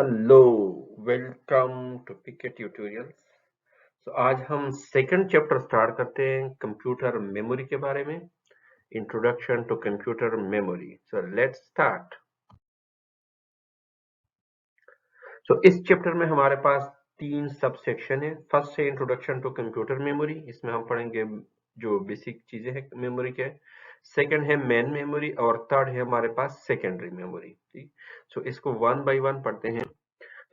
Hello, welcome to PK tutorials. आज हम second chapter start करते हैं कंप्यूटर मेमोरी के बारे में। Introduction to computer memory. So let's start. इस चैप्टर में हमारे पास तीन सब सेक्शन है। फर्स्ट है इंट्रोडक्शन टू कंप्यूटर मेमोरी, इसमें हम पढ़ेंगे जो बेसिक चीजें हैं मेमोरी के। सेकंड है मेन मेमोरी और थर्ड है हमारे पास सेकेंडरी मेमोरी। ठीक, इसको वन बाय वन पढ़ते हैं।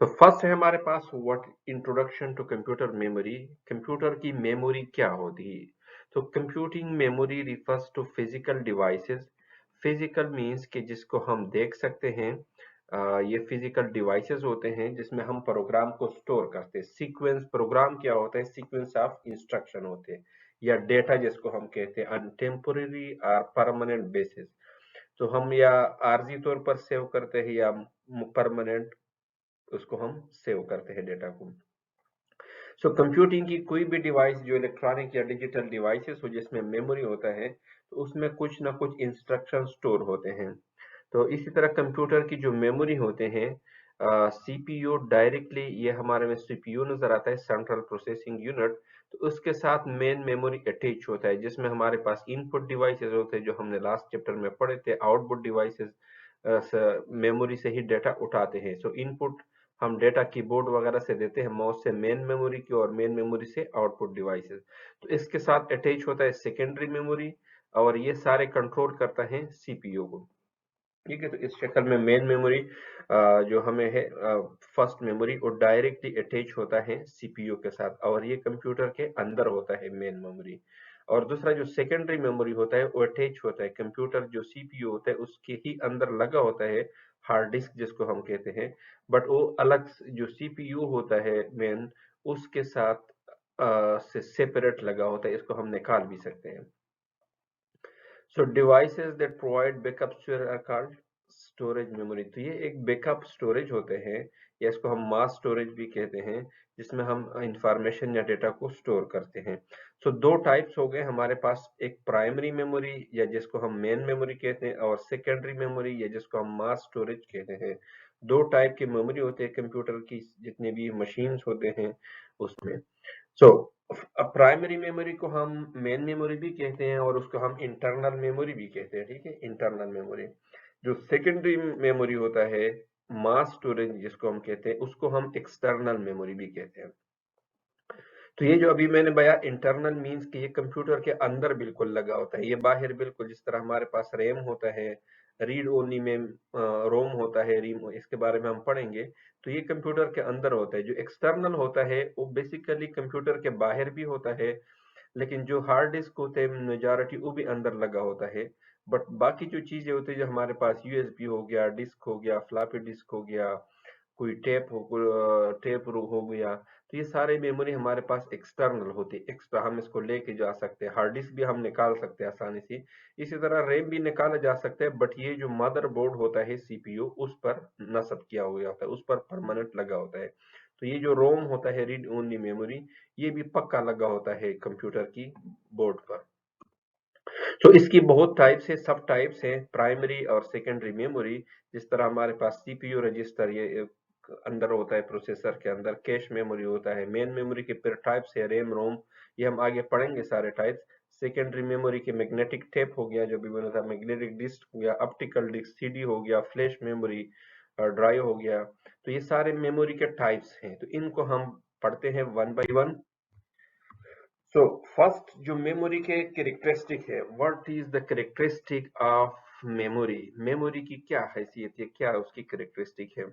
तो फर्स्ट है हमारे पास what introduction to computer memory. Computer की मेमोरी क्या होती है? तो computing memory refers to physical devices. Physical means कि जिसको हम देख सकते हैं। ये फिजिकल डिवाइसेस होते हैं जिसमें हम प्रोग्राम को स्टोर करते हैं। सीक्वेंस प्रोग्राम क्या होता है? सीक्वेंस ऑफ इंस्ट्रक्शन होते हैं या डेटा जिसको हम कहते हैं ऑन टेम्पोररी और परमानेंट बेसिस। तो हम या आरजी तौर पर सेव करते हैं या परमानेंट उसको हम सेव करते हैं डेटा को। कंप्यूटिंग की कोई भी डिवाइस जो इलेक्ट्रॉनिक या डिजिटल डिवाइसेस हो जिसमें मेमोरी होता है, तो उसमें कुछ ना कुछ इंस्ट्रक्शन स्टोर होते हैं। तो इसी तरह कंप्यूटर की जो मेमोरी होते हैं, सीपीयू डायरेक्टली, ये हमारे में सीपीयू नजर आता है, सेंट्रल प्रोसेसिंग यूनिट। तो उसके साथ मेन मेमोरी अटैच होता है जिसमें हमारे पास इनपुट डिवाइसेस होते हैं जो हमने लास्ट चैप्टर में पढ़े थे। आउटपुट डिवाइसेस मेमोरी से ही डेटा उठाते हैं। इनपुट हम डेटा कीबोर्ड वगैरह से देते हैं, माउस से मेन मेमोरी की और मेन मेमोरी से आउटपुट डिवाइसेस। तो इसके साथ अटैच होता है सेकेंडरी मेमोरी और ये सारे कंट्रोल करता है सीपीयू को। ठीक है, तो इस शक्ल में मेन मेमोरी जो हमें है, फर्स्ट मेमोरी, वो डायरेक्टली अटैच होता है सीपीयू के साथ और ये कंप्यूटर के अंदर होता है मेन मेमोरी। और दूसरा जो सेकेंडरी मेमोरी होता है वो अटैच होता है, कंप्यूटर जो सीपीयू होता है उसके ही अंदर लगा होता है, हार्ड डिस्क जिसको हम कहते हैं। बट वो अलग जो सीपीयू होता है मेन, उसके साथ से सेपरेट लगा होता है, इसको हम निकाल भी सकते हैं। Devices that provide backup storage are called storage memory. तो ये एक बैकअप स्टोरेज होते हैं या इसको हम मास स्टोरेज भी कहते हैं, जिसमें हम इंफॉर्मेशन या डेटा को स्टोर करते हैं। दो टाइप्स हो गए हमारे पास, एक प्राइमरी मेमोरी या जिसको हम मेन मेमोरी कहते हैं, और सेकेंडरी मेमोरी या जिसको हम मास स्टोरेज कहते हैं। दो टाइप की मेमोरी होते हैं कंप्यूटर की, जितने भी मशीन्स होते हैं उसमें। सो प्राइमरी मेमोरी को हम मेन मेमोरी भी कहते हैं और उसको हम इंटरनल मेमोरी भी कहते हैं। ठीक है, इंटरनल मेमोरी। जो सेकेंडरी मेमोरी होता है, मास स्टोरेज जिसको हम कहते हैं, उसको हम एक्सटर्नल मेमोरी भी कहते हैं। तो ये जो अभी मैंने बताया इंटरनल मींस कि ये कंप्यूटर के अंदर बिल्कुल लगा होता है, ये बाहर बिल्कुल, जिस तरह हमारे पास रैम होता है, रीड ओनली में रोम होता है, रीम, इसके बारे में हम पढ़ेंगे। तो ये कंप्यूटर के अंदर होता है। जो एक्सटर्नल होता है वो बेसिकली कंप्यूटर के बाहर भी होता है, लेकिन जो हार्ड डिस्क होते हैं मेजॉरिटी वो भी अंदर लगा होता है। बट बाकी जो चीजें होती है, जो हमारे पास यूएसबी हो गया, डिस्क हो गया, फ्लॉपी डिस्क हो गया, कोई टेप हो गया, तो ये सारे मेमोरी हमारे पास एक्सटर्नल होती है, एक्स्ट्रा हम इसको लेके जा सकते हैं। हार्ड डिस्क भी हम निकाल सकते हैं आसानी से, इसी तरह रैम भी निकाला जा सकता है। बट ये जो मदरबोर्ड होता है सीपीयू, उस पर नस्ब किया हुआ होता है, उस पर परमानेंट लगा होता है। तो ये जो रोम होता है, रीड ओनली मेमोरी, ये भी पक्का लगा होता है कंप्यूटर की बोर्ड पर। तो इसकी बहुत टाइप्स है, सब टाइप्स है, प्राइमरी और सेकेंडरी मेमोरी। जिस तरह हमारे पास सीपीयू रजिस्टर, ये अंदर होता है प्रोसेसर के अंदर, कैश मेमोरी होता है, मेन मेमोरी के फिर टाइप्स है, रैम, रोम, ये हम आगे पढ़ेंगे सारे टाइप्स। सेकेंडरी मेमोरी के मैग्नेटिक टेप हो गया, जो भी बना था, मैग्नेटिक डिस्क हो गया, ऑप्टिकल डिस्क, सीडी हो गया, फ्लैश मेमोरी, ड्राइव हो गया। तो ये सारे मेमोरी के टाइप्स हैं, तो इनको हम पढ़ते हैं वन बाय वन। फर्स्ट जो मेमोरी के कैरेक्टरिस्टिक है, what is the characteristic of memory. Memory की क्या हैसियत है, क्या उसकी कैरेक्टरिस्टिक है?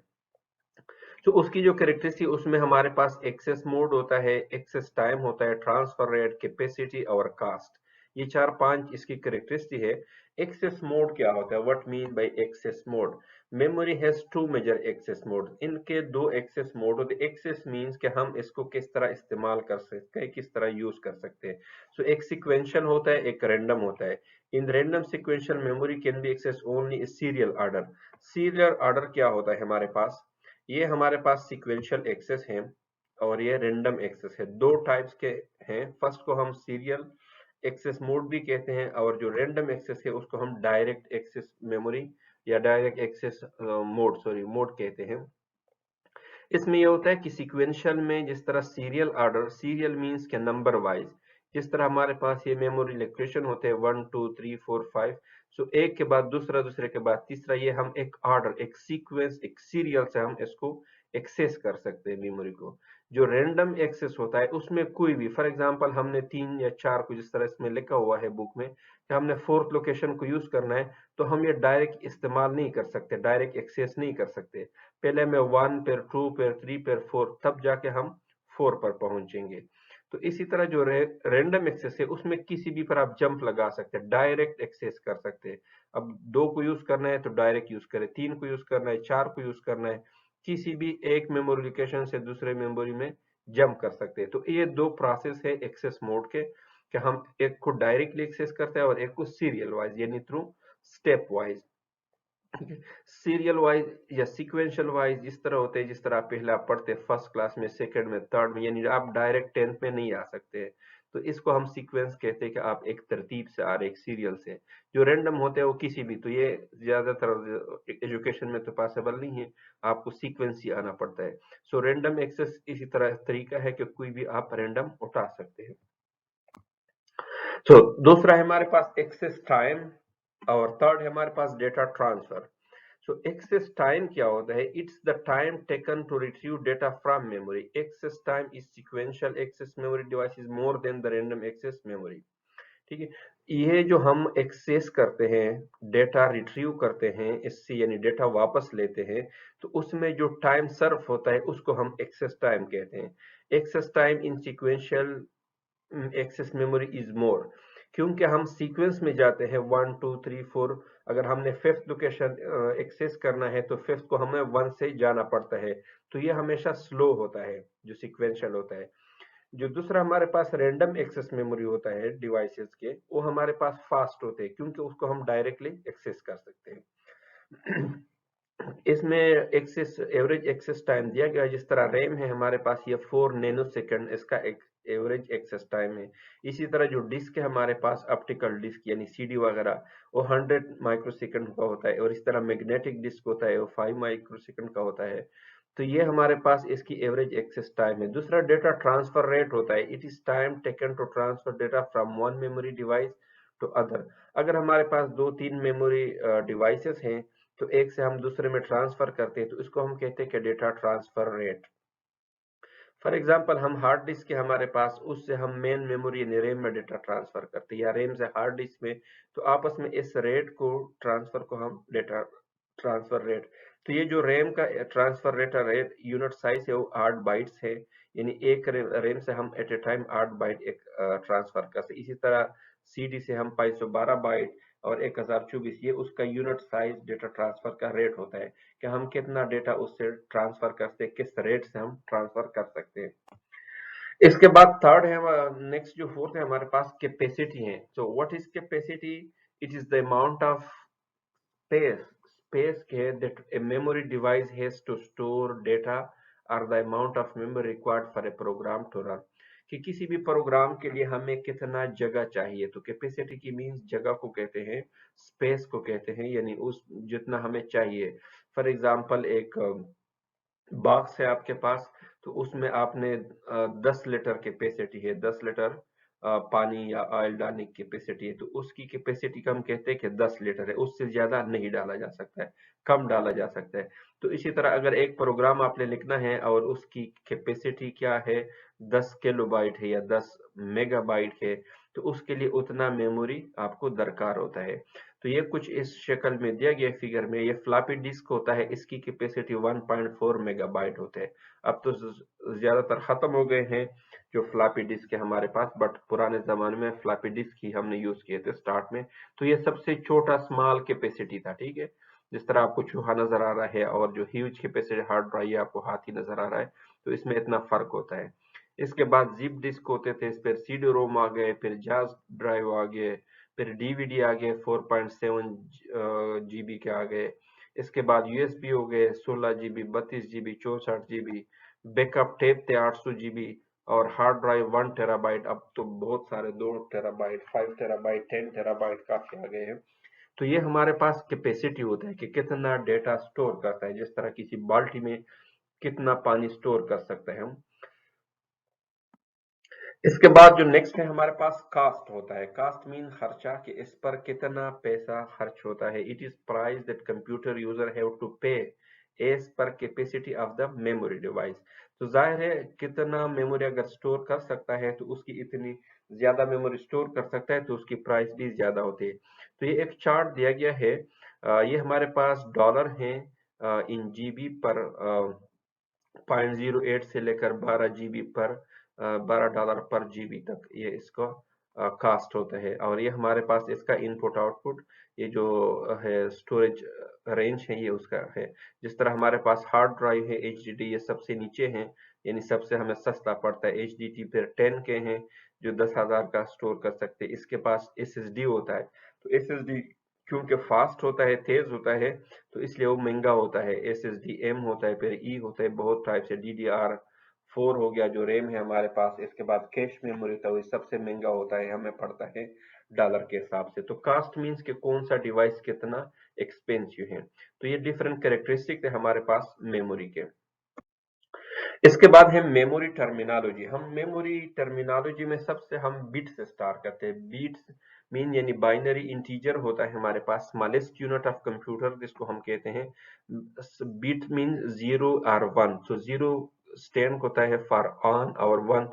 तो उसकी जो कैरेक्टरिस्टिक, उसमें हमारे पास एक्सेस मोड होता है, एक्सेस टाइम होता है, ट्रांसफर रेट, कैपेसिटी और कास्ट। ये चार पांच इसकी कैरेक्टरिस्टिक है। एक्सेस मोड क्या होता है? What mean by access mode? Memory has two major access mode. इनके दो एक्सेस मोड होते हैं। एक्सेस मींस कि हम इसको किस तरह इस्तेमाल कर सकते हैं, किस तरह यूज कर सकते हैं। एक सिक्वेंशियल होता है, एक रैंडम होता है। In random sequential memory can be access only serial order. Serial order क्या होता है हमारे पास? ये हमारे पास सीक्वेंशियल एक्सेस है और ये रैंडम एक्सेस है, दो टाइप्स के हैं। फर्स्ट को हम सीरियल एक्सेस मोड भी कहते हैं और जो रैंडम एक्सेस है उसको हम डायरेक्ट एक्सेस मेमोरी या डायरेक्ट एक्सेस मोड कहते हैं। इसमें ये होता है कि सीक्वेंशियल में जिस तरह सीरियल ऑर्डर, सीरियल मींस के नंबर वाइज, जिस तरह हमारे पास ये मेमोरी लोकेशन होते हैं 1 2 3 4 5, सो एक के बाद दूसरा, दूसरे के बाद तीसरा, ये हम एक ऑर्डर, एक सीक्वेंस, एक सीरियल से हम इसको एक्सेस कर सकते हैं मेमोरी को। जो रैंडम एक्सेस होता है उसमें कोई भी, फॉर एग्जांपल हमने 3 या 4 को, जिस तरह इसमें लिखा हुआ है बुक में कि हमने फोर्थ लोकेशन को यूज करना है, तो हम ये डायरेक्ट इस्तेमाल नहीं कर सकते, डायरेक्ट एक्सेस नहीं कर सकते। पहले हमें 1 फिर 2 फिर 3 फिर 4, तब जाके हम 4 पर पहुंचेंगे। तो इसी तरह जो रैंडम एक्सेस है उसमें किसी भी पर आप जंप लगा सकते हैं, डायरेक्ट एक्सेस कर सकते हैं। अब 2 को यूज करना है तो डायरेक्ट यूज करें, 3 को यूज करना है, 4 को यूज करना है, किसी भी एक मेमोरी लोकेशन से दूसरे मेमोरी में जंप कर सकते हैं। तो ये दो प्रोसेस है एक्सेस मोड के, कि हम एक को डायरेक्टली एक्सेस करते हैं और एक को सीरियल वाइज यानी थ्रू स्टेप वाइज। ठीक है, सीरियल वाइज या सीक्वेंशियल वाइज जिस तरह होते हैं, जिस तरह पहले आप पढ़ते हैं फर्स्ट क्लास में, सेकंड में, थर्ड में, यानी आप डायरेक्ट 10th में नहीं आ सकते। तो इसको हम सीक्वेंस कहते हैं कि आप एक तरतीब से आ रहे, एक सीरियल से। जो रैंडम होते हैं वो किसी भी, तो ये ज्यादातर एजुकेशन में तो पॉसिबल नहीं है, आपको सीक्वेंस ही आना पड़ता है। सो रैंडम एक्सेस इसी तरह तरीका है कि कोई भी आप रैंडम उठा सकते हैं। दूसरा है हमारे पास एक्सेस टाइम, और थर्ड है हमारे पास data transfer. So access time क्या होता है? It's the time taken to retrieve data from memory. Access time is sequential access memory device is more than the random access memory. ठीक है, ये जो हम एक्सेस करते हैं, डेटा रिट्रीव करते हैं इससे, यानी डेटा वापस लेते हैं, तो उसमें जो टाइम सर्व होता है उसको हम एक्सेस टाइम कहते हैं। Access time in sequential access memory is more, क्योंकि हम सीक्वेंस में जाते हैं 1 2 3 4। अगर हमने फिफ्थ लोकेशन एक्सेस करना है तो फिफ्थ को हमें 1 से जाना पड़ता है, तो ये हमेशा स्लो होता है जो सीक्वेंशियल होता है। जो दूसरा हमारे पास रैंडम एक्सेस मेमोरी होता है डिवाइसेस के, वो हमारे पास फास्ट होते हैं क्योंकि उसको हम डायरेक्टली एक्सेस कर सकते हैं। इसमें एक्सेस, एवरेज एक्सेस टाइम दिया गया है, जिस तरह रैम है हमारे पास ये 4 नैनो सेकंड इसका एक एवरेज एक्सेस टाइम है। इसी तरह जो डिस्क है हमारे पास, ऑप्टिकल डिस्क यानी सीडी वगैरह, वो 100 माइक्रो सेकंड का होता है, और इस तरह मैग्नेटिक डिस्क होता है वो 5 माइक्रो सेकंड का होता है। तो ये हमारे पास इसकी एवरेज एक्सेस टाइम है। दूसरा डेटा ट्रांसफर रेट होता है, it is time taken to transfer data from one memory device to other. अगर हमारे पास 2 3 मेमोरी डिवाइसेस हैं, तो एक से हम दूसरे में ट्रांसफर करते हैं, तो इसको हम कहते हैं कि data transfer rate. For example हम हार्ड डिस्क है हमारे पास, उससे हम मेन मेमोरी यानी रैम में डेटा ट्रांसफर करते हैं, या रैम से हार्ड डिस्क में, तो आपस में इस रेट को, ट्रांसफर को हम डेटा ट्रांसफर रेट। तो ये जो रैम का ट्रांसफर रेट यूनिट साइज है वो 8 बाइट्स है, यानी एक रैम से हम एट ए टाइम 8 बाइट एक ट्रांसफर करते हैं। इसी तरह सीडी से हम 512 बाइट और 1024, ये उसका यूनिट साइज डेटा ट्रांसफर का रेट होता है, कि हम कितना डेटा उससे ट्रांसफर करते हैं, किस रेट से हम ट्रांसफर कर सकते हैं। इसके बाद थर्ड है, नेक्स्ट जो फोर्थ है हमारे पास कैपेसिटी है। So what is capacity? It is the amount of space के that a memory device has to store data, or the amount of memory required for a program to run। कि किसी भी programme के लिए हमें कितना जगह चाहिए। तो कैपेसिटी की मीन्स जगह को कहते हैं, स्पेस को कहते हैं, यानी उस जितना हमें चाहिए। फॉर एग्जांपल एक बॉक्स है आपके पास, तो उसमें आपने 10 लीटर कैपेसिटी है, 10 लीटर पानी या ऑयल डालने की कैपेसिटी है, तो उसकी कैपेसिटी का हम कहते हैं कि 10 लीटर है, उससे ज्यादा नहीं डाला जा सकता है, कम डाला जा सकता है। तो इसी तरह अगर एक प्रोग्राम आपने लिखना है और उसकी कैपेसिटी क्या है, 10 किलोबाइट है या 10 मेगाबाइट है, तो उसके लिए उतना मेमोरी आपको दरकार होता है। तो ये कुछ इस शक्ल में दिया गया फिगर में, ये फ्लॉपी डिस्क होता है, इसकी कैपेसिटी 1.4 मेगाबाइट होते हैं। अब तो ज्यादातर खत्म हो गए हैं जो फ्लॉपी डिस्क है हमारे पास, बट पुराने जमाने में फ्लॉपी डिस्क ही हमने यूज किए थे स्टार्ट में। तो ये सबसे छोटा स्मॉल कैपेसिटी था, ठीक है, जिस तरह आपको चूहा नजर आ रहा है और जो ह्यूज कैपेसिटी हार्ड ड्राइव आपको हाथी नजर आ रहा है, तो इसमें इतना फर्क होता है। इसके बाद जिप डिस्क होते थे, इस पर सीडी रोम आ गए, फिर जाज ड्राइव आ गए, फिर डीवीडी आ गए 4.7 जीबी के आ गए। इसके बाद यूएसबी हो गए 16 GB, 32 GB, 64 GB. Backup tape थे 800 जीबी, और हार्ड ड्राइव 1 टेराबाइट। अब तो बहुत सारे 2 टेराबाइट, 5 टेराबाइट, 10 टेराबाइट काफी आ गए हैं। तो ये हमारे पास कैपेसिटी होता है कि कितना डेटा स्टोर करता है। जिस तरह किसी बाल्टी में कितना पानी स्टोर कर सकते हैं हम। इसके बाद जो नेक्स्ट है हमारे पास कास्ट होता है। कास्ट मीन खर्चा, कि इस पर कितना पैसा खर्च होता है। It is price that computer user have to pay as per capacity of the memory device. तो जाहिर है कितना मेमोरी अगर स्टोर कर सकता है तो उसकी इतनी ज्यादा मेमोरी स्टोर कर सकता है तो उसकी प्राइस भी ज्यादा होती है। तो ये एक चार्ट दिया गया है, ये हमारे पास डॉलर है इन जीबी पर, 0.08 से लेकर 12 GB पर, $12 पर जीबी तक ये इसका कास्ट होता है। और ये हमारे पास इसका इनपुट आउटपुट, ये जो है स्टोरेज रेंज है ये उसका है। जिस तरह हमारे पास हार्ड ड्राइव है HDD, ये सबसे नीचे है, यानी सबसे हमें सस्ता पड़ता है। HDD फिर 10 के हैं जो 10,000 का स्टोर कर सकते हैं। इसके पास SSD होता है, तो SSD क्योंकि फास्ट होता है, तेज होता है, तो इसलिए वो महंगा होता है। SSD-M होता है, फिर E होता है, बहुत टाइप से DDR4 हो गया जो रैम है हमारे पास। इसके बाद कैश मेमोरी होता है, वो सबसे महंगा होता है, हमें पड़ता है डॉलर के हिसाब से। तो कास्ट मीन्स कि कौन सा डिवाइस कितना एक्सपेंसिव है। तो ये डिफरेंट कैरेक्टरिस्टिक है हमारे पास मेमोरी के। इसके बाद है मेमोरी टर्मिनोलॉजी। हम मेमोरी टर्मिनोलॉजी में सबसे हम बिट से स्टार्ट करते हैं। बिट्स मीन यानी बाइनरी इंटीजर होता है हमारे पास, स्मॉलेस्ट यूनिट ऑफ कंप्यूटर जिसको हम कहते हैं। बिट मीन 0 और 1। तो 0 स्टैंड होता है फॉर ऑन और 1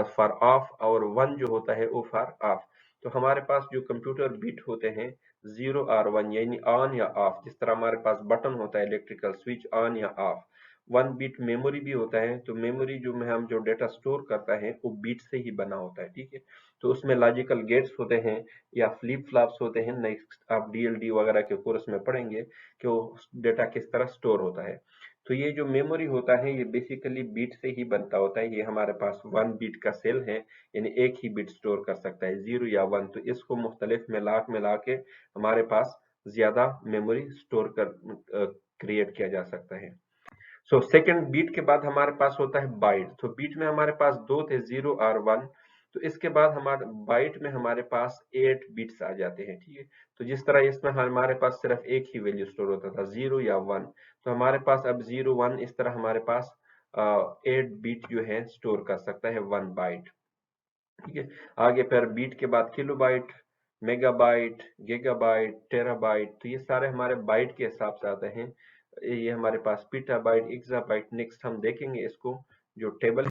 फॉर ऑफ, और 1 जो होता है वो फॉर ऑफ। तो हमारे पास जो कंप्यूटर बिट होते हैं 0 और 1 यानी ऑन या ऑफ। जिस तरह हमारे पास बटन होता है इलेक्ट्रिकल स्विच ऑन या ऑफ। 1 बिट मेमोरी भी होता है, तो मेमोरी जो में हम जो डेटा स्टोर करता है वो बिट से ही बना होता है, ठीक है। तो उसमें लॉजिकल गेट्स होते हैं या फ्लिप फ्लॉप्स होते हैं। नेक्स्ट आप DLD वगैरह के कोर्स में पढ़ेंगे कि वो डेटा किस तरह स्टोर होता है। तो ये जो मेमोरी होता है ये बेसिकली बिट से ही बनता होता है। ये हमारे पास 1 बिट का सेल है, यानी एक ही बिट स्टोर कर सकता है, 0 या 1। तो इसको मुख्तलिफ मिला के हमारे पास ज्यादा मेमोरी स्टोर कर क्रिएट किया जा सकता है। सो सेकंड बीट के बाद हमारे पास होता है बाइट। तो बीट में हमारे पास दो थे, 0 और 1। तो इसके बाद हमारे बाइट में हमारे पास 8 बिट्स आ जाते हैं, ठीक है। तो जिस तरह इसमें हमारे पास सिर्फ एक ही वैल्यू स्टोर होता था, 0 या 1। तो हमारे पास अब 0 1 इस तरह हमारे पास 8 बिट जो है स्टोर कर सकता है 1 बाइट, ठीक है। आगे फिर बीट के बाद किलोबाइट, मेगाबाइट, गीगाबाइट, टेराबाइट, तो ये सारे हमारे बाइट के हिसाब से आते हैं। ये हमारे पास पीटाबाइट, एक्साबाइट, नेक्स्ट हम देखेंगे इसको जो टेबल है।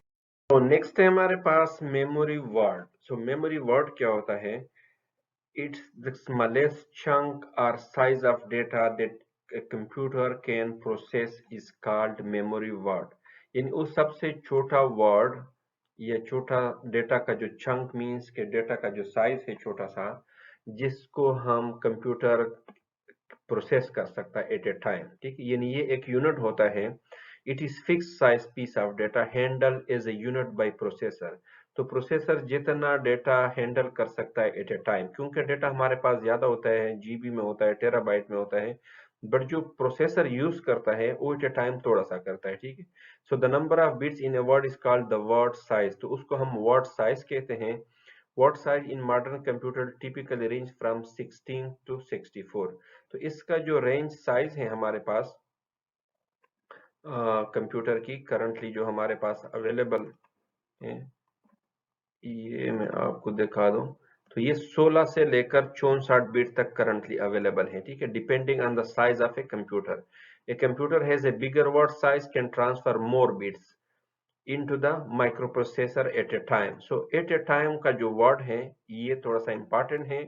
तो नेक्स्ट है हमारे पास मेमोरी वर्ड। सो मेमोरी वर्ड क्या होता है? It's the smallest chunk or size of data that a computer can process is called memory word। यानी उस सबसे छोटा वर्ड या छोटा डेटा का जो चंक मीन्स के डेटा का जो साइज है छोटा सा, जिसको हम कंप्यूटर प्रोसेस कर सकता है एट ए टाइम, ठीक है। यानी ये एक यूनिट होता है। It is fix size piece of data handle as a unit by processor. तो प्रोसेसर जितना डेटा हैंडल कर सकता है एट ए टाइम, क्योंकि डेटा हमारे पास ज्यादा होता है, जीबी में होता है, टेराबाइट में होता है, बट जो प्रोसेसर यूज करता है वो एट ए टाइम थोड़ा सा करता है, ठीक है। So the number of bits in a word is called the word size. तो उसको हम वर्ड साइज कहते हैं। Word size in modern computer typically range from 16 to 64। तो इसका जो रेंज साइज है हमारे पास कंप्यूटर की करंटली जो हमारे पास अवेलेबल है, ये मैं आपको दिखा दूं। तो ये 16 से लेकर 64 बिट तक करंटली अवेलेबल है, ठीक है, depending on the size of a computer. A computer has a bigger word size can transfer more bits into the microprocessor at a time। So at a time का जो word है ये थोड़ा सा important है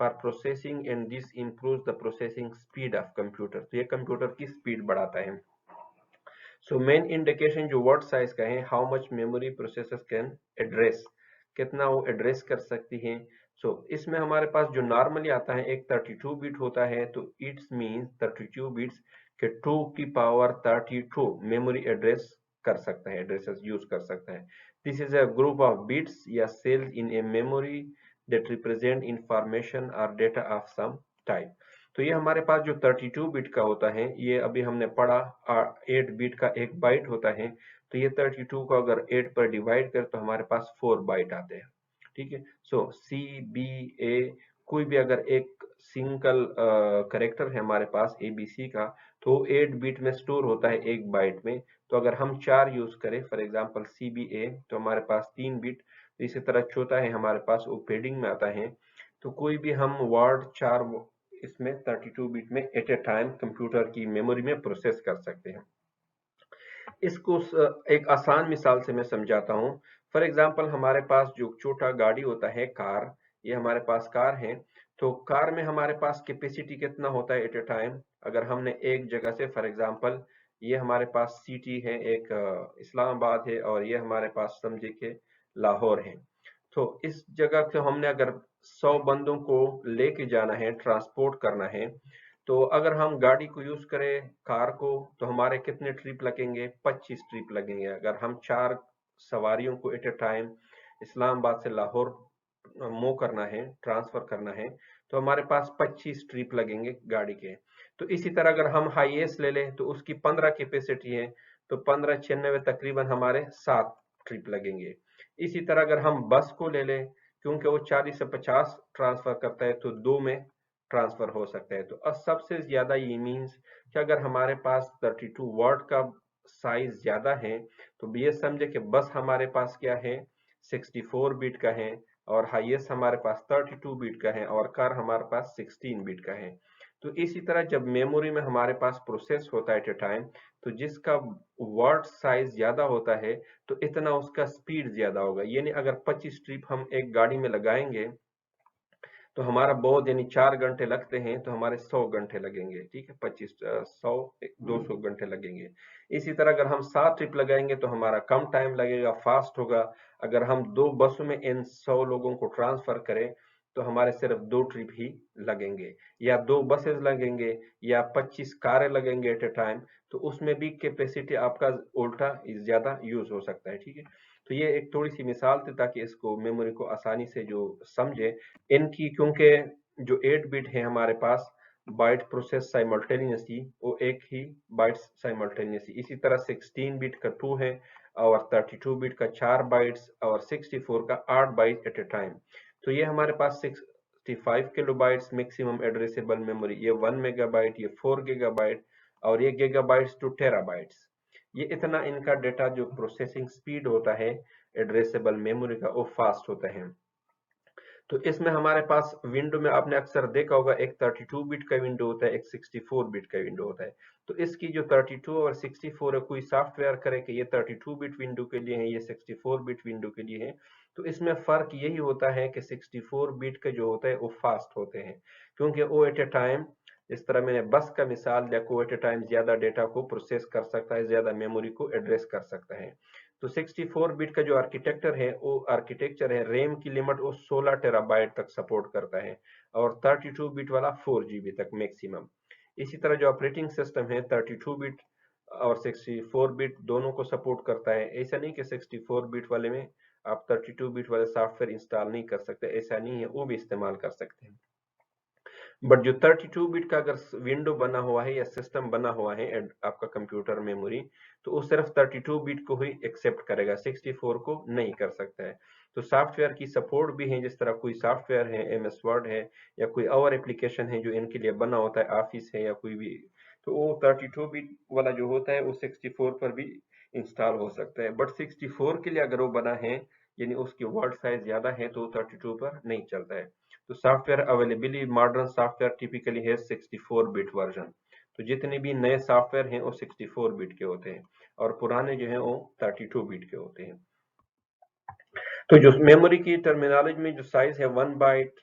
for processing, and this improves the processing speed of computer। तो ये computer की स्पीड बढ़ाता है। सो मेन इंडिकेशन जो वर्ड साइज का है, how much memory processor can address, कितना वो एड्रेस कर सकती है। सो इसमें हमारे पास जो नॉर्मली आता है एक 32 बिट होता है। तो इट्स मींस 32 बिट्स के 2 की पावर 32 मेमोरी एड्रेस कर सकता है, एड्रेसेस यूज कर सकता है। This is a group of bits या cells in a memory that represent information और डेटा ऑफ सम टाइप। तो ये हमारे पास जो 32 बिट का होता है, ये अभी हमने पढ़ा 8 बिट का एक बाइट होता है। तो ये 32 को अगर 8 पर डिवाइड कर तो हमारे पास 4 बाइट आते हैं, ठीक है। सो CBA कोई भी अगर एक सिंगल करेक्टर है हमारे पास ABC का, तो 8 बिट में स्टोर होता है 1 बाइट में। तो अगर हम 4 यूज करें, फॉर एग्जांपल CBA, तो हमारे पास 3 बिट। तो इसी तरह चौथा है हमारे पास, वो पेडिंग में आता है। तो कोई भी हम वर्ड 4 इसमें 32 बिट में एट ए टाइम कंप्यूटर की मेमोरी में प्रोसेस कर सकते हैं। इसको एक आसान मिसाल से मैं समझाता हूँ। फॉर एग्जांपल हमारे पास जो छोटा गाड़ी होता है, कार, ये हमारे पास कार है। तो कार में हमारे पास कैपेसिटी कितना होता है एट ए टाइम? अगर हमने एक जगह से, फॉर एग्जांपल ये हमारे पास सिटी है एक, इस्लामाबाद है, और ये हमारे पास समझे कि लाहौर है। तो इस जगह से हमने अगर 100 बंदों को लेके जाना है, ट्रांसपोर्ट करना है, तो अगर हम गाड़ी को यूज करें, कार को, तो हमारे कितने ट्रिप लगेंगे? 25 ट्रिप लगेंगे। अगर हम 4 सवारियों को एट ए टाइम इस्लामाबाद से लाहौर मूव करना है, ट्रांसफर करना है, तो हमारे पास 25 ट्रिप लगेंगे गाड़ी के। तो इसी तरह अगर हम हाईएस्ट ले लें, तो उसकी 15 कैपेसिटी है, तो 15 96 तकरीबन हमारे 7 ट्रिप लगेंगे। इसी तरह अगर हम बस को ले लें, क्योंकि वो 40 से 50 ट्रांसफर करता है, तो 2 में ट्रांसफर हो सकता है। तो सबसे ज्यादा ये मीन्स कि अगर हमारे पास 32 वर्ड का साइज ज्यादा है, तो ये समझे कि बस हमारे पास क्या है, 64 बिट का है, और हाईएस्ट हमारे पास 32 बिट का है, और कार हमारे पास 16 बिट का है। तो इसी तरह जब मेमोरी में हमारे पास प्रोसेस होता है एट ए टाइम, तो जिसका वर्ड साइज ज्यादा होता है, तो इतना उसका स्पीड ज्यादा होगा। यानी अगर 25 ट्रिप हम एक गाड़ी में लगाएंगे, तो हमारा बहुत, यानी 4 घंटे लगते हैं, तो हमारे 100 घंटे लगेंगे। ठीक है, 25 100 200 घंटे लगेंगे। इसी तरह अगर हम 7 ट्रिप लगाएंगे, तो हमारा कम टाइम लगेगा, फास्ट होगा। अगर हम 2 बसों में इन 100 लोगों को ट्रांसफर करें, तो हमारे सिर्फ 2 ट्रिप ही लगेंगे, या 2 बसेस लगेंगे, या 25 कारें लगेंगे एट ए टाइम। तो उसमें भी कैपेसिटी आपका उल्टा ज्यादा यूज हो सकता है। ठीक है, तो ये एक थोड़ी सी मिसाल थी, ताकि इसको मेमोरी को आसानी से जो समझे इनकी, क्योंकि जो 8 बिट है हमारे पास, बाइट प्रोसेस साइमल्टेनियसली, वो एक ही बाइट साइमल्टेनियसली। इसी तरह 16 बिट का 2 है, और 32 बिट का 4 बाइट्स, और 64 का 8 बाइट एट ए टाइम। तो ये हमारे पास 65 kilo bytes maximum addressable memory, ये 1 मेगाबाइट, ये 4 गीगाबाइट, और ये गीगाबाइट्स टू टेराबाइट्स। ये इतना इनका डेटा जो प्रोसेसिंग स्पीड होता है एड्रेसेबल मेमोरी का, वो फास्ट होता है। तो इसमें हमारे पास विंडो में आपने अक्सर देखा होगा, एक 32 बिट का विंडो होता है, एक 64 बिट का विंडो होता है। तो इसकी जो 32 और 64 है, कोई सॉफ्टवेयर करे कि ये 32 बिट विंडो के लिए है, ये 64 बिट विंडो के लिए है, तो इसमें फर्क यही होता है कि 64 बिट का जो होता है वो फास्ट होते हैं, क्योंकि वो एट ए टाइम, इस तरह मैंने बस का मिसाल दिया, को एट ए टाइम ज्यादा डेटा को प्रोसेस कर सकता है, ज्यादा मेमोरी को एड्रेस कर सकता है। तो 64 बिट का जो आर्किटेक्चर है, रैम की लिमिट वो 16 टेराबाइट तक सपोर्ट करता है, और 32 बिट वाला 4 जीबी तक मैक्सिमम। इसी तरह जो ऑपरेटिंग सिस्टम है, 32 बिट और 64 बिट दोनों को सपोर्ट करता है। ऐसा नहीं कि 64 बिट वाले में आप 32 बिट वाले सॉफ्टवेयर इंस्टॉल नहीं कर सकते, ऐसा नहीं है, वो भी इस्तेमाल कर सकते हैं। बट जो 32 बिट का अगर विंडो बना हुआ है या सिस्टम बना हुआ है आपका कंप्यूटर मेमोरी, तो वो सिर्फ 32 बिट को ही एक्सेप्ट करेगा, 64 को नहीं कर सकता है। तो सॉफ्टवेयर की सपोर्ट भी है, जिस तरह कोई सॉफ्टवेयर है, MS वर्ड है, या कोई और एप्लीकेशन है जो इनके लिए बना होता है, ऑफिस है या कोई भी, तो वो 32 बिट वाला जो होता है वो 64 पर भी इंस्टॉल हो सकता है। बट 64 के लिए अगर वो बना है, यानी उसकी वर्ड साइज ज्यादा है, तो 32 पर नहीं चलता है। तो सॉफ्टवेयर अवेलेबली, मॉडर्न सॉफ्टवेयर टिपिकली है 64 बिट वर्जन। तो जितने भी नए सॉफ्टवेयर हैं वो 64 बिट के होते हैं, और पुराने जो हैं वो 32 बिट के होते हैं। तो जो मेमोरी की टर्मिनोलॉजी में जो साइज है, 1 byte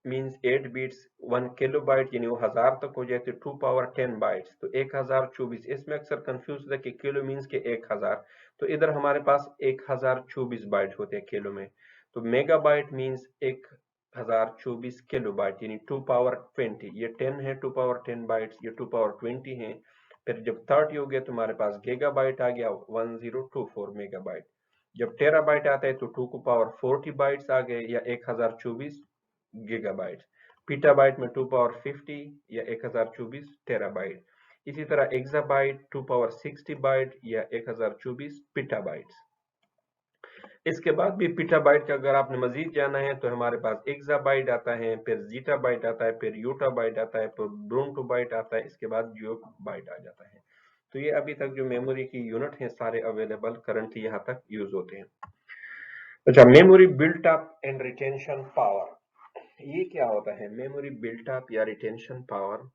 means 8 bits, 1 kilobyte यानी वो 1000 तक हो जाए तो 2 पावर 10 बाइट्स, तो 1024। इसमें अक्सर कंफ्यूज होता है कि किलो मीन्स के 1000, तो इधर हमारे पास 1024 बाइट होते हैं किलो में। तो mega bite means 1024 kilo byte, यानी 2 पावर 20। ये 10 है, 2 पावर 10 बाइट्स, ये 2 पावर 20 है। फिर जब 30 हो गया तो हमारे पास गीगा बाइट आ गया, 1024 मेगा बाइट। जब टेरा बाइट आता है तो 2 को पावर 40 बाइट्स आ गए, या 1024 गीगाबाइट। पीटाबाइट में 2 पावर 50 या 1024 टेराबाइट। इसी तरह एक्साबाइट 2 पावर 60 बाइट या 1024 पीटाबाइट्स। इसके बाद भी पीटाबाइट का अगर आपने मजीद जाना है तो हमारे पास एक्साबाइट आता है, फिर जीटाबाइट आता है, फिर यूटाबाइट आता है, फिर ब्रोंटोबाइट आता है, इसके बाद जियोबाइट आ जाता है। तो ये अभी तक जो मेमोरी की यूनिट है सारे अवेलेबल करंटली यहाँ तक यूज होते हैं। अच्छा, memory built up and retention power, ये क्या होता है? मेमोरी बिल्ट अप या रिटेंशन पावर,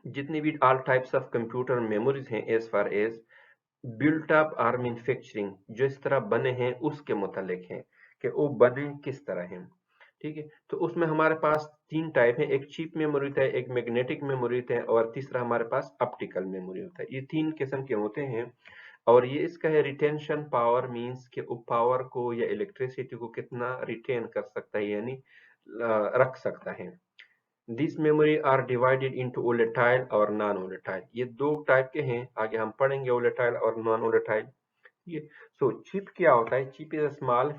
जितनी भी all types of computer memories हैं as far as built up are manufacturing, जो इस तरह बने हैं उसके मुतालिक हैं कि वो बने किस तरह हैं। ठीक है, तो उसमें हमारे पास तीन टाइप है, एक चिप मेमोरी होता है, एक मैग्नेटिक मेमोरी होता है, और तीसरा हमारे पास ऑप्टिकल मेमोरी होता है। ये तीन किस्म के होते हैं। और ये इसका है रिटेंशन पावर, मींस कि वो पावर को या इलेक्ट्रिसिटी को कितना रिटेन कर सकता है, यानी रख सकता है। This memory are divided into volatile और नॉन वोलेटाइल, ये दो टाइप के हैं, आगे हम पढ़ेंगे वोलेटाइल और नॉन वोलेटाइल। ये सो चिप क्या होता है? Chip is a small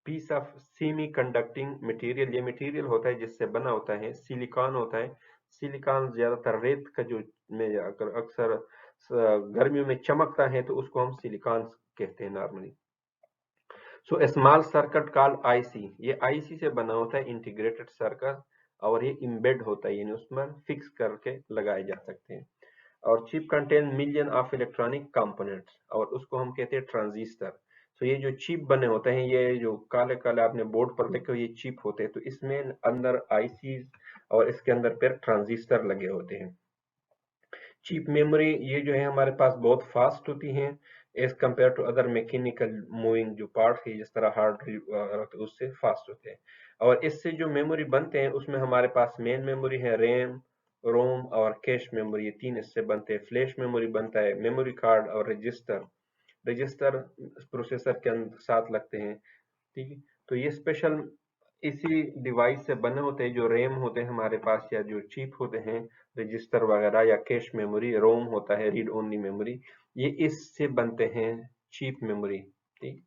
piece of semiconducting material, ये मटेरियल होता है जिससे बना होता है, सिलिकॉन होता है। सिलिकॉन ज्यादातर रेत का जो में अक्सर गर्मियों में चमकता है तो उसको हम सिलिकॉन कहते हैं normally. So small circuit called IC, ये आईसी से बना होता है, इंटीग्रेटेड सर्किट, और ये इम्बेड होता है, यानी उसमें फिक्स करके लगाए जा सकते हैं। और chip contain million of electronic components, और उसको हम कहते हैं ट्रांजिस्टर। तो ये जो चिप बने होते हैं, ये जो काले काले आपने बोर्ड पर लिखे हो, ये चिप होते हैं। तो इसमें अंदर आईसी और इसके अंदर फिर ट्रांजिस्टर लगे होते हैं। चिप मेमोरी ये जो है हमारे पास बहुत फास्ट होती हैं as compare to other mechanical moving जो पार्ट है, जिस तरह हार्ड उससे फास्ट होते हैं। और इससे जो मेमोरी बनते हैं उसमें हमारे पास मेन मेमोरी है, रैम, रोम और कैश मेमोरी, ये तीन इससे बनते हैं। फ्लैश मेमोरी बनता है, मेमोरी कार्ड और रजिस्टर, रजिस्टर प्रोसेसर के साथ लगते हैं। ठीक है, तो ये स्पेशल इसी डिवाइस से बने होते हैं, जो रैम होते हैं हमारे पास, या जो चिप होते हैं, रजिस्टर वगैरह, या कैश मेमोरी, रोम होता है रीड ओनली मेमोरी, ये इससे बनते हैं चिप मेमोरी। ठीक,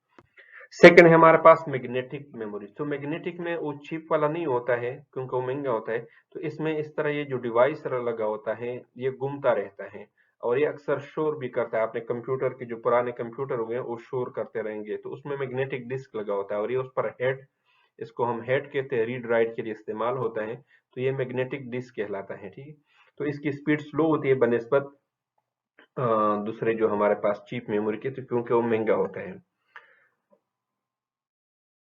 सेकंड है हमारे पास मैग्नेटिक मेमोरी। तो मैग्नेटिक में वो चिप वाला नहीं होता है क्योंकि वो महंगा होता है। तो इसमें इस तरह ये जो डिवाइस लगा होता है ये घूमता रहता है, और ये अक्सर शोर भी करता है। आपने कंप्यूटर के जो पुराने कंप्यूटर हुए हैं वो शोर करते रहेंगे, तो उसमें मैग्नेटिक डिस्क लगा होता है, और ये उस पर हेड, इसको हम हेड कहते हैं, रीड राइट के लिए इस्तेमाल होता है। तो ये मैग्नेटिक डिस्क कहलाता है। ठीक है, तो इसकी स्पीड स्लो होती है बनिस्बत दूसरे जो हमारे पास चीप मेमोरी के, तो क्योंकि वो महंगा होता है।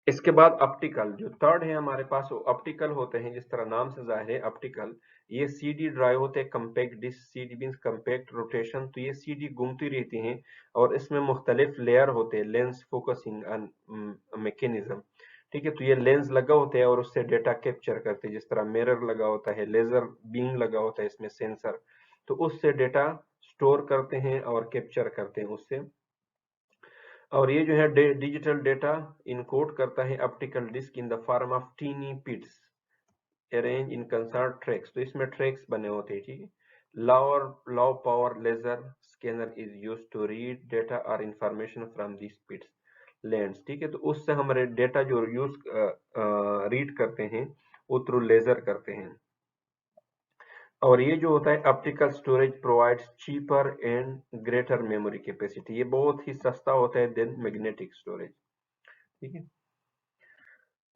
इसके बाद ऑप्टिकल जो थर्ड है हमारे पास, वो ऑप्टिकल होते हैं, जिस तरह नाम से जाहिर है ऑप्टिकल। ये सीडी ड्राइव होते हैं, compact disc, CD means compact rotation. तो ये सीडी घूमती रहती हैं, और इसमें मुख्तलिफ लेयर होते हैं, लेंस फोकसिंग मैकेनिज्म। ठीक है, तो ये लेंस लगा होता है और उससे डेटा कैप्चर करते हैं, जिस तरह मिरर लगा होता है, लेजर बीम लगा होता है इसमें, सेंसर, तो उससे डेटा स्टोर करते हैं और कैप्चर करते हैं उससे। और ये जो है डिजिटल डेटा इनकोड करता है optical disc in the form of tiny pits arrange in concert tracks. तो इसमें ट्रैक्स बने होते हैं। ठीक है, lower low power laser scanner is used to read data और information from this pits lens. ठीक है, तो उससे हम डेटा जो यूज रीड करते हैं वो थ्रू लेजर करते हैं। और ये जो होता है optical storage provides cheaper and greater memory capacity, ये बहुत ही सस्ता होता है देन मैग्नेटिक स्टोरेज। ठीक है,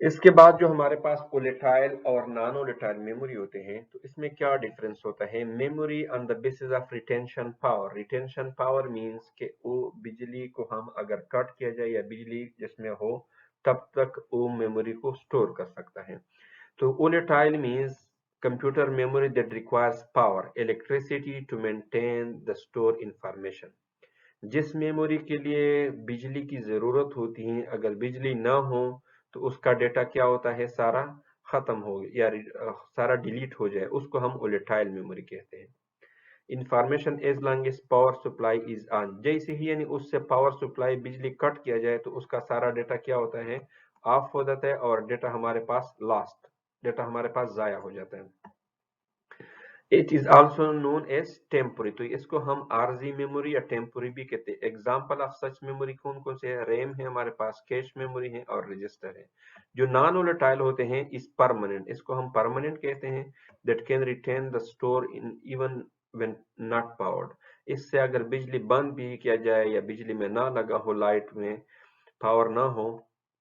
इसके बाद जो हमारे पास वोलेटाइल और नॉन वोलेटाइल मेमोरी होते हैं, तो इसमें क्या डिफरेंस होता है? Memory on the basis of retention power, retention power means कि वो बिजली को हम अगर कट किया जाए या बिजली जिसमें हो तब तक वो मेमोरी को स्टोर कर सकता है। तो volatile means computer memory that requires power, electricity to maintain the store information. जिस मेमोरी के लिए बिजली की जरूरत होती है, अगर बिजली ना हो तो उसका डेटा क्या होता है, सारा खत्म हो या सारा डिलीट हो जाए, उसको हम volatile मेमोरी कहते हैं। Information as long as power supply is on, जैसे ही यानी उससे पावर सप्लाई बिजली कट किया जाए तो उसका सारा डेटा क्या होता है, ऑफ हो जाता है, और डेटा हमारे पास लास्ट, डेटा हमारे पास जाया हो जाता है। It is also known as temporary, तो इसको हम आरजी मेमोरी या टेम्पोरी भी कहते हैं। एग्जांपल ऑफ सच मेमोरी कौन कौन से है? रैम है हमारे पास, कैश मेमोरी है और रजिस्टर है। जो नॉन वोलेटाइल होते हैं इस परमानेंट, इसको हम परमानेंट कहते हैं, that can retain the store in even when not powered. इससे अगर बिजली बंद भी किया जाए या बिजली में ना लगा हो, लाइट में, पावर ना हो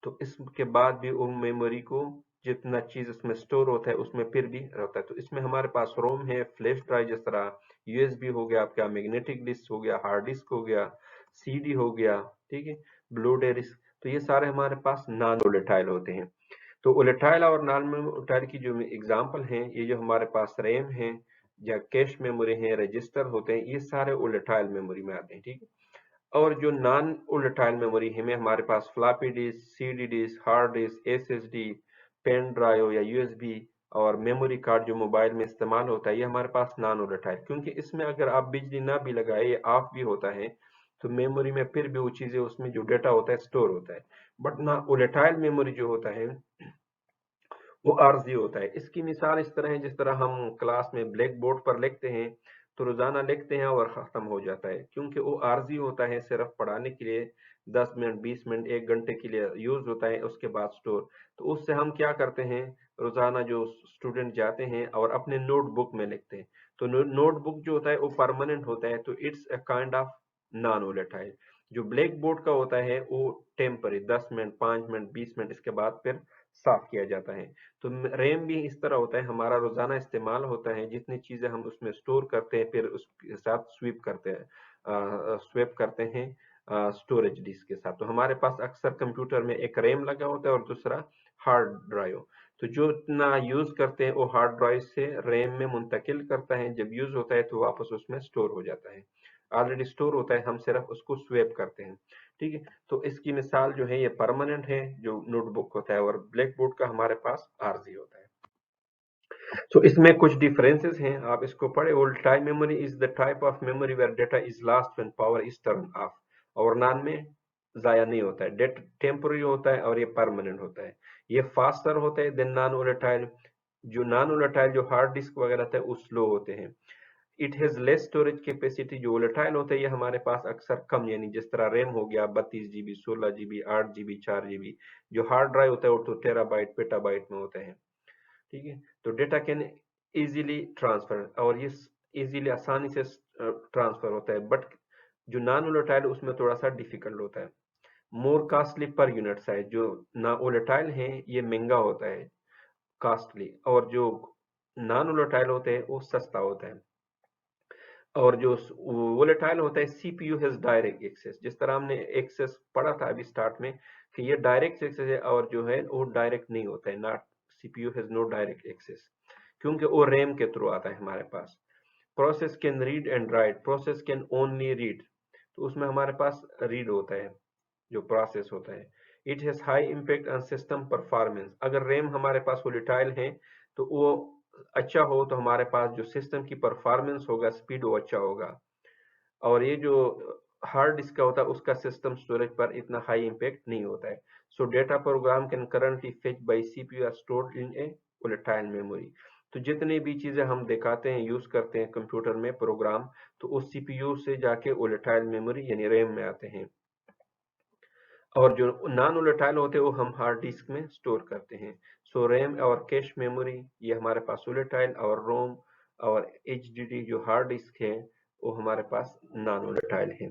तो इसके बाद भी वो मेमोरी को जितना चीज उसमें स्टोर होता है उसमें फिर भी रहता है। तो इसमें हमारे पास रोम है, फ्लैश ड्राइव जिस तरह यूएसबी हो गया, आपका मैग्नेटिक डिस्क हो गया, हार्ड डिस्क हो गया, सीडी हो गया, ठीक है, ब्लू डिस्क। तो ये सारे हमारे पास नॉन वोलेटाइल होते हैं। तो वोलेटाइल और नॉन वोलेटाइल की जो एग्जांपल हैं, ये जो हमारे पास रैम है या कैश मेमोरी है, रजिस्टर होते हैं, ये सारे वोलेटाइल मेमोरी में आते हैं, ठीक है। और जो नॉन वोलेटाइल मेमोरी है में हमारे पास floppy disk, CD disk, hard disk, SSD, pen drive या यूएसबी और मेमोरी कार्ड जो मोबाइल में इस्तेमाल होता है, ये हमारे पास नॉन वोलेटाइल, क्योंकि इसमें अगर आप बिजली ना भी लगाए, ये ऑफ भी होता है, तो मेमोरी में फिर भी वो चीजें, उसमें जो डेटा होता है स्टोर होता है। बट ना वोलेटाइल मेमोरी जो होता है वो आरजी होता है। इसकी मिसाल इस तरह है, जिस तरह हम क्लास में ब्लैक बोर्ड पर लिखते हैं तो रोजाना लिखते हैं और खत्म हो जाता है, क्योंकि वो आरजी होता है, सिर्फ पढ़ाने के लिए 10 मिनट, 20 मिनट, 1 घंटे के लिए यूज होता है, उसके बाद स्टोर। तो उससे हम क्या करते हैं, रोजाना जो स्टूडेंट जाते हैं और अपने नोटबुक में लिखते हैं, तो नोटबुक जो होता है वो परमानेंट होता है, तो it's a kind of non volatile. जो ब्लैक बोर्ड का होता है वो टेम्पररी, 10 मिनट, 5 मिनट, 20 मिनट, इसके बाद फिर साफ किया जाता है। तो रैम भी इस तरह होता है, हमारा रोजाना इस्तेमाल होता है, जितनी चीजें हम उसमें स्टोर करते हैं फिर उसके साथ स्वेप करते हैं स्टोरेज डिस्क के साथ। तो हमारे पास अक्सर कंप्यूटर में एक रैम लगा होता है और दूसरा हार्ड ड्राइव। तो जो इतना यूज करते हैं वो हार्ड ड्राइव से रैम में मुंतकिल करता है, जब यूज होता है तो वापस उसमें स्टोर हो जाता है, ऑलरेडी स्टोर होता है, हम सिर्फ उसको स्वेप करते हैं, ठीक है। तो इसकी मिसाल जो है ये परमानेंट है जो नोटबुक होता है, और ब्लैक बोर्ड का हमारे पास आरजी होता है। तो इसमें कुछ डिफरेंसेस हैं, आप इसको पढ़े। Old time memory is the type of memory where data is lost when power is turn off. और नॉन में जाया नहीं होता है, डेटा टेम्पोररी होता है और ये परमानेंट होता है। ये फास्टर होता है देन नॉन वोलेटाइल। जो नॉन वोलेटाइल जो हार्ड डिस्क वगैरह था वो स्लो होते हैं। It has less storage capacity. जो वोलेटाइल होता है ये हमारे पास अक्सर कम, यानी जिस तरह रैम हो गया 32 GB, 16 GB, 8 GB, 4 GB। जो हार्ड ड्राइव होता है वो तो टेराबाइट, पेटाबाइट में होते हैं, ठीक है। तो डेटा कैन इजीली ट्रांसफर, और ये इजीली, आसानी से ट्रांसफर होता है। बट जो नॉन वोलेटाइल उसमें थोड़ा सा डिफिकल्ट होता है। मोर कॉस्टली पर यूनिट साइज। जो ना वोलेटाइल है ये महंगा होता है, कॉस्टली, और जो नॉन वोलेटाइल होते हैं वो सस्ता होता है। और जो वोलेटाइल होता है, सीपीयू हैज डायरेक्ट एक्सेस। जिस तरह हमने एक्सेस पढ़ा था अभी स्टार्ट में कि ये डायरेक्ट एक्सेस है, और जो है वो डायरेक्ट नहीं होता है, not, CPU has no direct access, क्योंकि वो रैम के थ्रू आता है हमारे पास। Process can read and write. Process can only read, तो उसमें हमारे पास रीड होता है जो प्रोसेस होता है। It has high impact on system performance. अगर रैम हमारे पास वोलेटाइल है तो वो अच्छा हो तो हमारे पास जो सिस्टम की परफॉर्मेंस होगा, स्पीड, वो अच्छा होगा। और ये जो हार्ड डिस्क का होता है उसका सिस्टम स्टोरेज पर इतना हाई इम्पैक्ट नहीं होता है। So data program can currently fetch by CPU are stored in a volatile memory. तो जितनी भी चीजें हम दिखाते हैं, यूज करते हैं कंप्यूटर में प्रोग्राम, तो उस सीपीयू से जाके वोलेटाइल मेमोरी यानी रैम में आते हैं। और जो नॉन वोलेटाइल होते हैं वो हम हार्ड डिस्क में स्टोर करते हैं। सो रैम और कैश मेमोरी ये हमारे पास वोलेटाइल, और रोम और एचडीडी जो हार्ड डिस्क है वो हमारे पास नॉन वोलेटाइल है।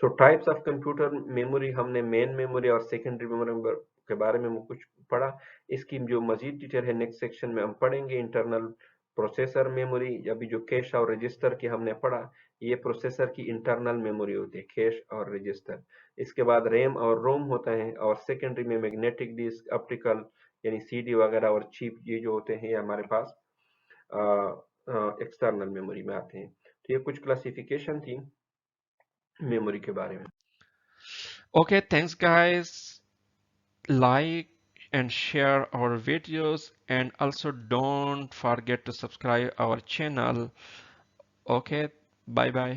सो टाइप्स ऑफ कंप्यूटर मेमोरी, हमने मेन मेमोरी और सेकेंडरी मेमोरी के बारे में कुछ पढ़ा। इसकी जो मजीद डिटेल है नेक्स्ट सेक्शन में हम पढ़ेंगे। इंटरनल प्रोसेसर मेमोरी, अभी जो कैश और रजिस्टर की हमने पढ़ा, ये प्रोसेसर की इंटरनल मेमोरी होती है, कैश और रजिस्टर। इसके बाद रैम और रोम होता है, और सेकेंडरी में मैग्नेटिक डिस्क, ऑप्टिकल यानी सीडी वगैरह, और चिप, ये जो होते हैं ये हमारे पास एक्सटर्नल मेमोरी में आते हैं। तो ये कुछ क्लासिफिकेशन थी मेमोरी के बारे में। Okay, thanks guys. Like and share our videos, and also don't forget to subscribe our channel. Okay, bye bye.